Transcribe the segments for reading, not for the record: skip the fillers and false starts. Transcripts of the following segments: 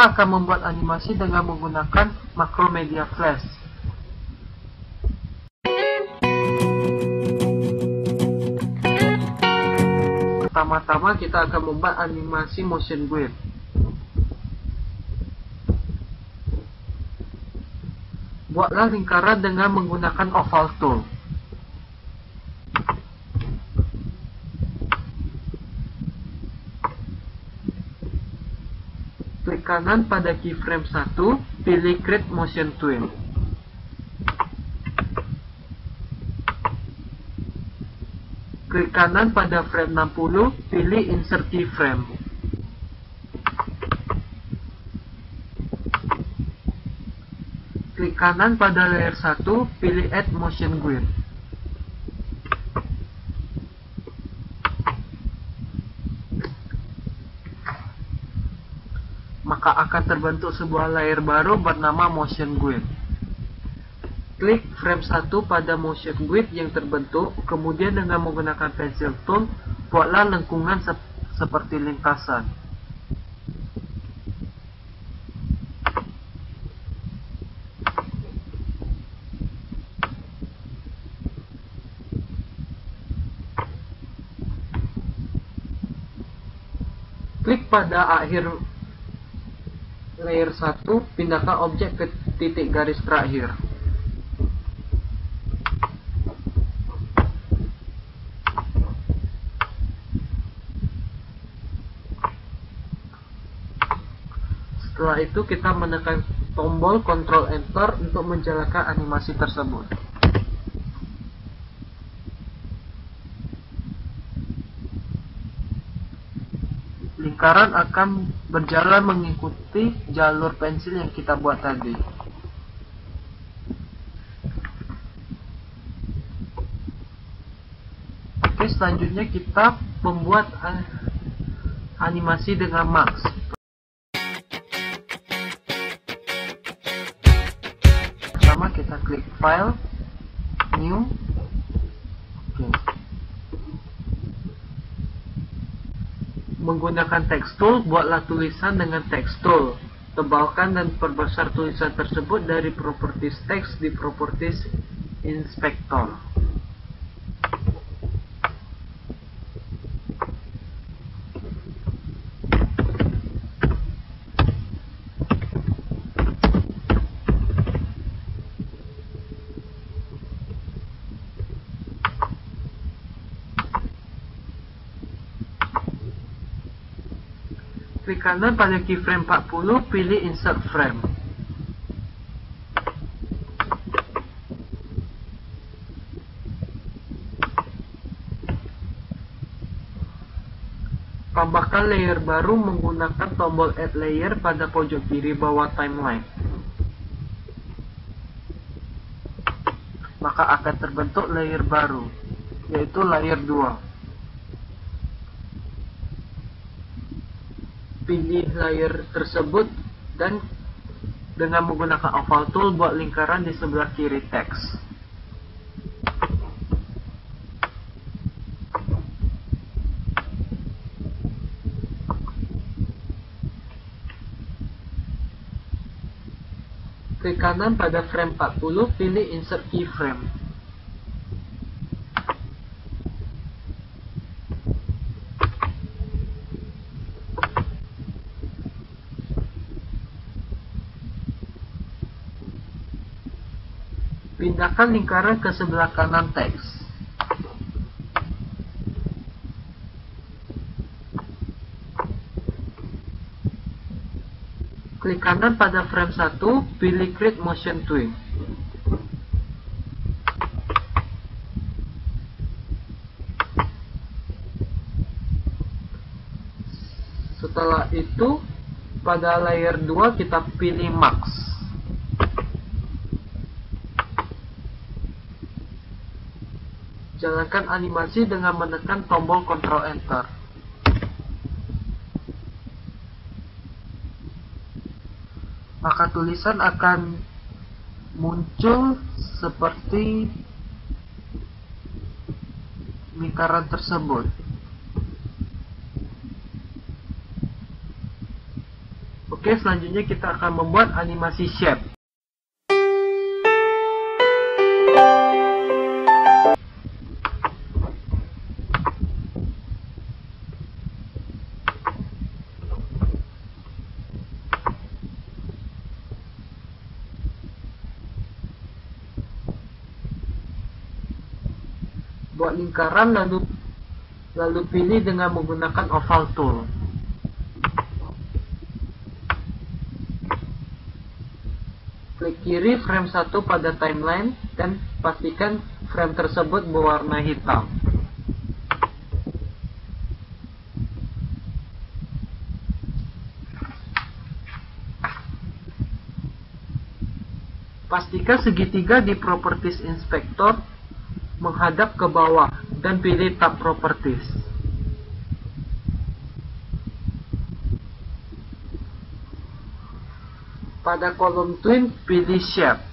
Kita akan membuat animasi dengan menggunakan Macromedia Flash. Pertama-tama kita akan membuat animasi motion blur. Buatlah lingkaran dengan menggunakan oval tool. Klik kanan pada keyframe 1, pilih Create Motion Tool. Klik kanan pada frame 60, pilih Insert Keyframe. Klik kanan pada layer 1, pilih Add Motion Blur. Maka akan terbentuk sebuah layer baru bernama Motion Blur. Klik frame 1 pada Motion Blur yang terbentuk, kemudian dengan menggunakan pencil tool, buatlah lengkungan seperti lintasan. Klik pada akhir layer 1, pindahkan objek ke titik garis terakhir. Setelah itu kita menekan tombol Ctrl Enter untuk menjalankan animasi tersebut. Lingkaran akan berjalan mengikuti jalur pensil yang kita buat tadi. Oke, selanjutnya kita membuat animasi dengan max. Pertama kita klik File, New. Oke. Menggunakan text tool, buatlah tulisan dengan text tool. Tebalkan dan perbesar tulisan tersebut dari properties text di properties inspector. Klik kanan pada keyframe 40, pilih Insert Frame. Tambahkan layer baru menggunakan tombol Add Layer pada pojok kiri bawah timeline. Maka akan terbentuk layer baru, yaitu layer 2. Pilih layer tersebut dan dengan menggunakan oval tool buat lingkaran di sebelah kiri teks. Klik kanan pada frame 40, pilih Insert Keyframe. Pindahkan lingkaran ke sebelah kanan teks. Klik kanan pada frame 1, pilih Create Motion Tool. Setelah itu, pada layer 2 kita pilih Max. Jalankan animasi dengan menekan tombol Ctrl Enter. Maka tulisan akan muncul seperti lingkaran tersebut. Oke, selanjutnya kita akan membuat animasi shape. Buat lingkaran lalu pilih dengan menggunakan oval tool. Klik kiri frame 1 pada timeline dan pastikan frame tersebut berwarna hitam. Pastikan segitiga di Properties Inspector menghadap ke bawah dan pilih tab Properties. Pada kolom Twin, pilih Shape.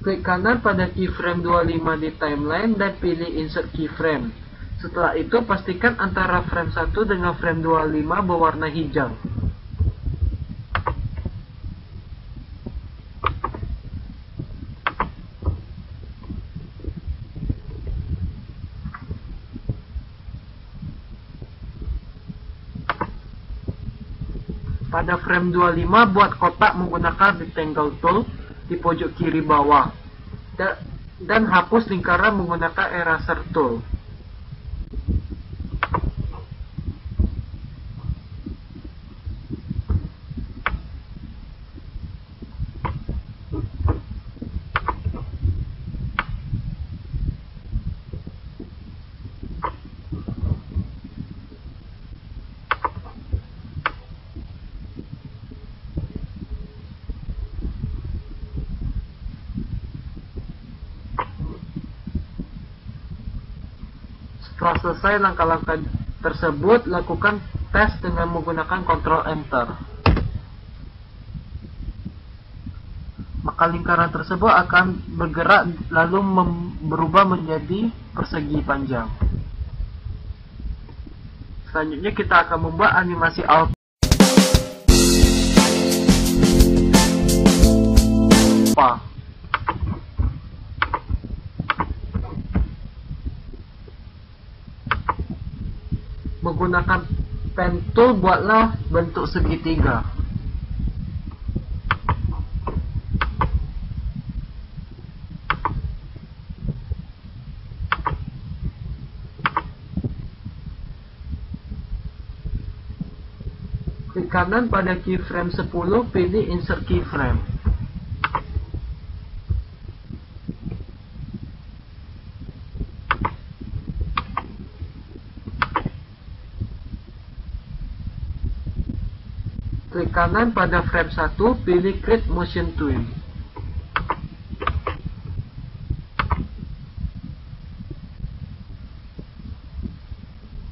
Klik kanan pada keyframe 25 di timeline dan pilih Insert Keyframe. Setelah itu, pastikan antara frame 1 dengan frame 25 berwarna hijau. Pada frame 25, buat kotak menggunakan rectangle tool di pojok kiri bawah. Dan hapus lingkaran menggunakan eraser tool. Setelah selesai langkah-langkah tersebut, lakukan tes dengan menggunakan Ctrl Enter. Maka lingkaran tersebut akan bergerak lalu berubah menjadi persegi panjang. Selanjutnya kita akan membuat animasi alpha. Menggunakan pen tool, buatlah bentuk segitiga. Klik kanan pada keyframe 10, pilih Insert Keyframe. Klik kanan pada frame 1, pilih Create Motion Twin.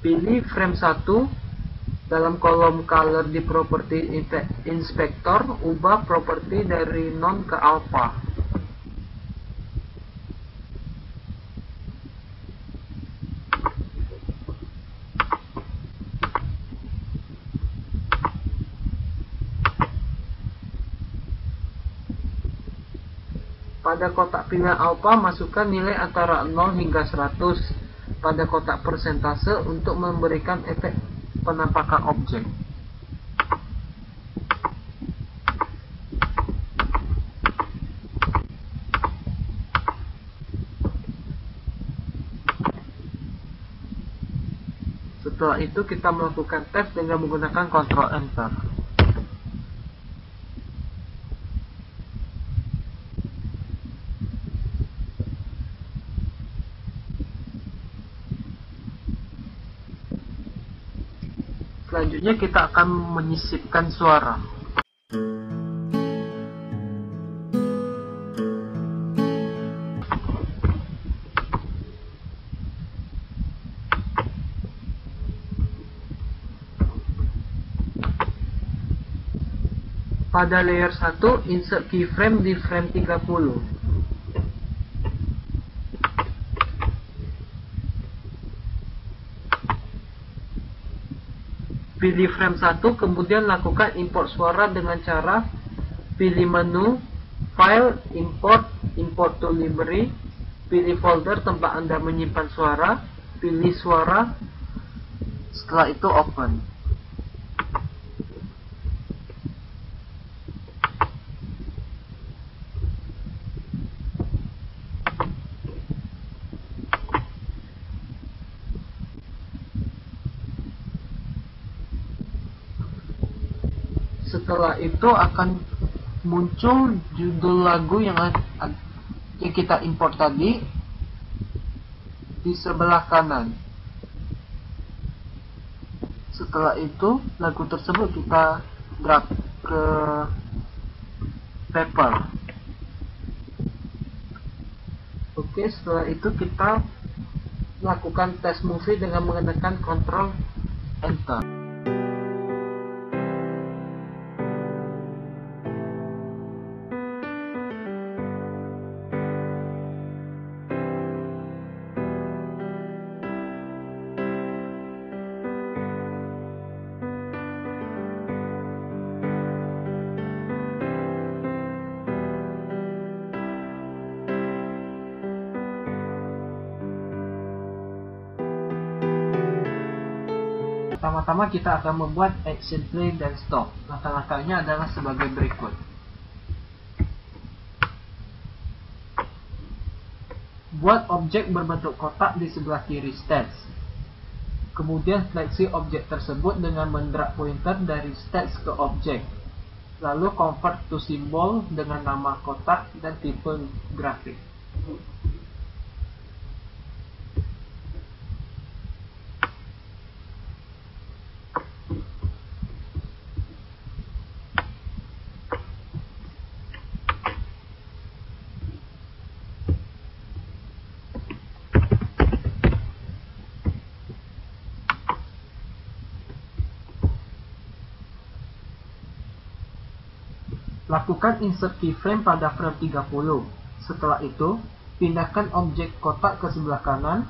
Pilih frame 1, dalam kolom Color di Property Inspector, ubah properti dari None ke Alpha. Pada kotak pilihan alpha, masukkan nilai antara 0 hingga 100 pada kotak persentase untuk memberikan efek penampakan objek. Setelah itu kita melakukan tes dengan menggunakan Ctrl Enter. Selanjutnya kita akan menyisipkan suara. Pada layer 1, insert keyframe di frame 30. Pilih frame 1, kemudian lakukan import suara dengan cara pilih menu, file, import to library, pilih folder tempat Anda menyimpan suara, pilih suara, setelah itu open. Setelah itu akan muncul judul lagu yang kita import tadi di sebelah kanan. Setelah itu lagu tersebut kita drag ke paper. Oke, setelah itu kita lakukan test movie dengan menggunakan Ctrl Enter. Pertama-tama kita akan membuat action play dan stop. Langkah-langkahnya adalah sebagai berikut. Buat objek berbentuk kotak di sebelah kiri stats. Kemudian seleksi objek tersebut dengan mendrag pointer dari stats ke objek. Lalu convert to symbol dengan nama kotak dan tipe grafik. Lakukan insert keyframe pada frame 30. Setelah itu, pindahkan objek kotak ke sebelah kanan,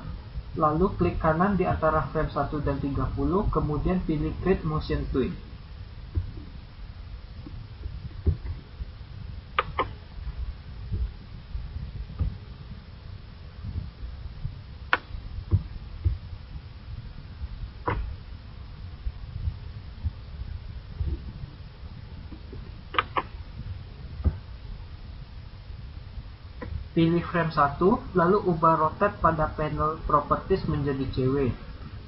lalu klik kanan di antara frame 1 dan 30, kemudian pilih Create Motion Twin. Pilih frame 1, lalu ubah rotate pada panel properties menjadi cewek.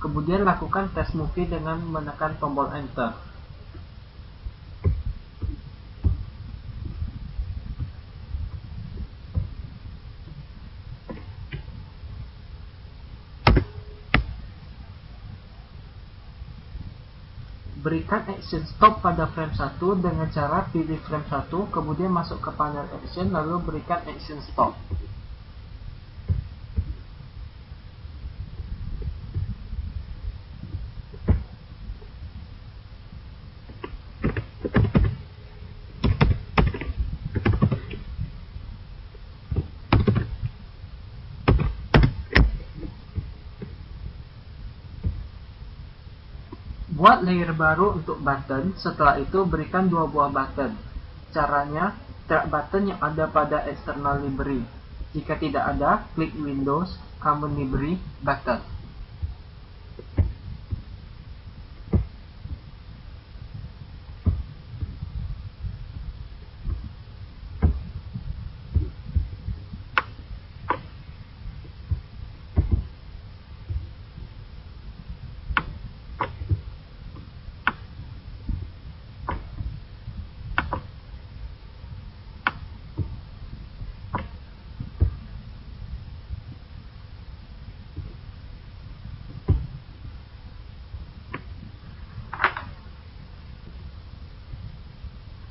Kemudian lakukan test movie dengan menekan tombol enter. Berikan action stop pada frame 1 dengan cara pilih frame 1, kemudian masuk ke panel action, lalu berikan action stop. Buat layer baru untuk button, setelah itu berikan dua buah button. Caranya, drag button yang ada pada external library. Jika tidak ada, klik Windows, Common Library, Button.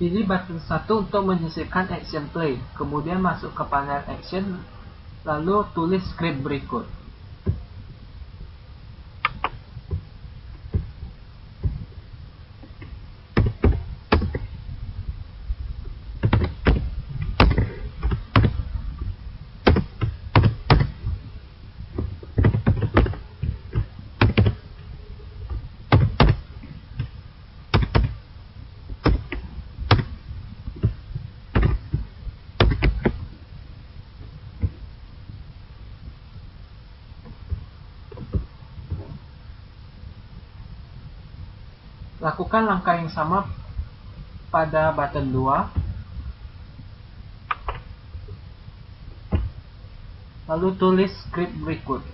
Pilih button 1 untuk menyisipkan action play, kemudian masuk ke panel action, lalu tulis script berikut. Lakukan langkah yang sama pada button 2. Lalu tulis script berikut.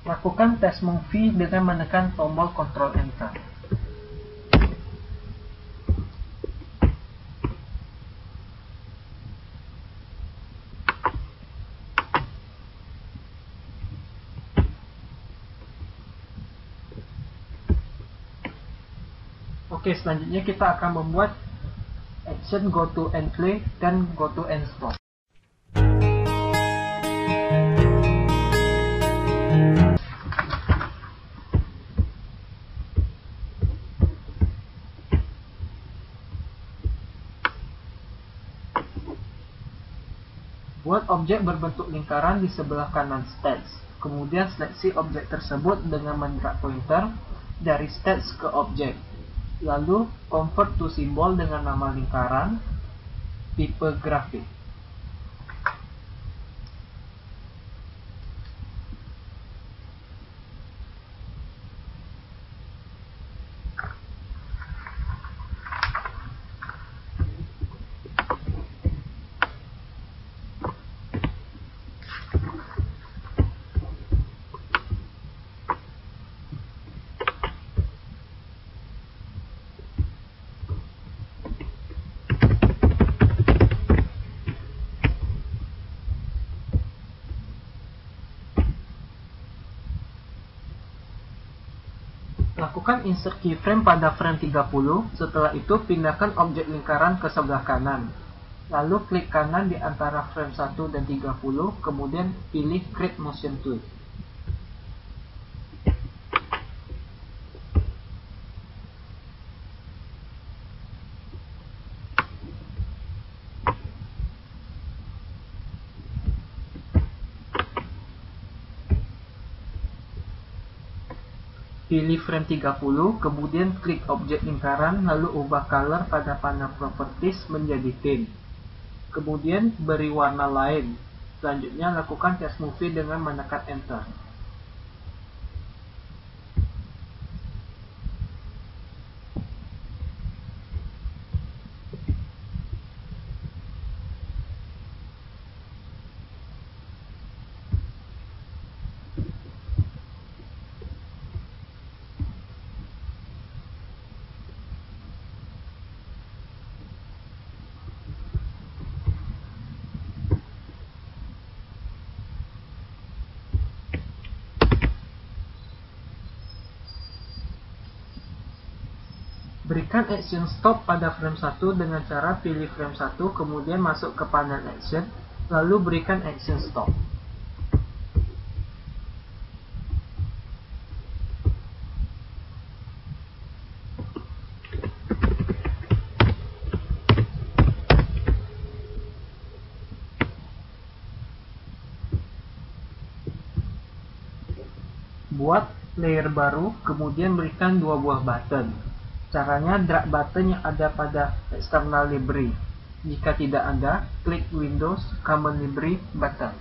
Lakukan tes movie dengan menekan tombol Ctrl Enter. Oke, selanjutnya kita akan membuat action go to end play dan go to end stop. Buat objek berbentuk lingkaran di sebelah kanan stats. Kemudian seleksi objek tersebut dengan mendrag pointer dari stats ke objek. Lalu convert to simbol dengan nama lingkaran, tipe grafik. Lakukan insert keyframe pada frame 30, setelah itu pindahkan objek lingkaran ke sebelah kanan. Lalu klik kanan di antara frame 1 dan 30, kemudian pilih Create Motion Tool. Pilih frame 30, kemudian klik objek lingkaran, lalu ubah color pada panel properties menjadi tint. Kemudian beri warna lain. Selanjutnya lakukan test movie dengan menekan enter. Berikan action stop pada frame 1 dengan cara pilih frame 1, kemudian masuk ke panel action, lalu berikan action stop. Buat layer baru, kemudian berikan dua buah button. Caranya drag button yang ada pada external library. Jika tidak ada, klik Windows Common Library button.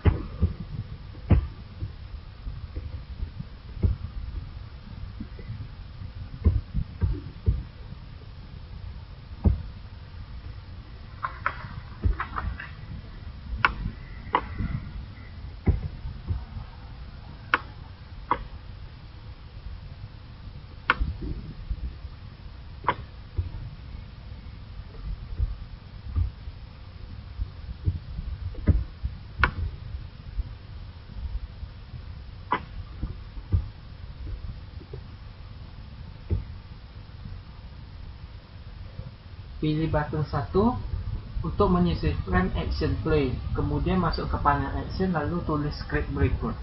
Pilih button 1 untuk menyisipkan action play, kemudian masuk ke panel action lalu tulis script berikut.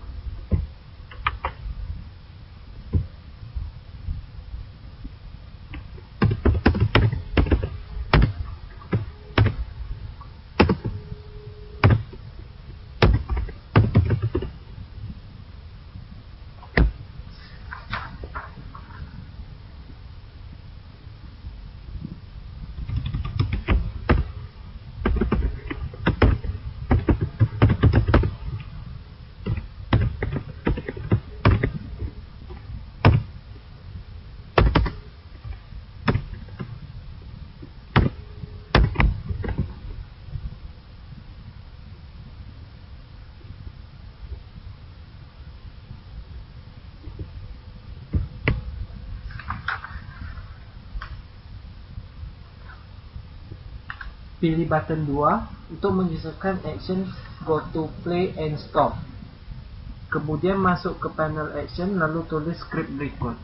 Pilih button 2 untuk menyesuaikan action go to play and stop. Kemudian masuk ke panel action lalu tulis script berikut.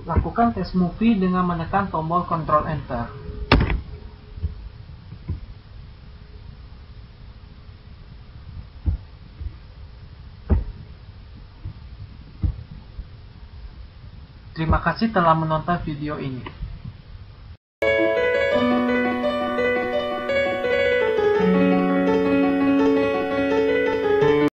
Lakukan test movie dengan menekan tombol Ctrl Enter. Terima kasih telah menonton video ini.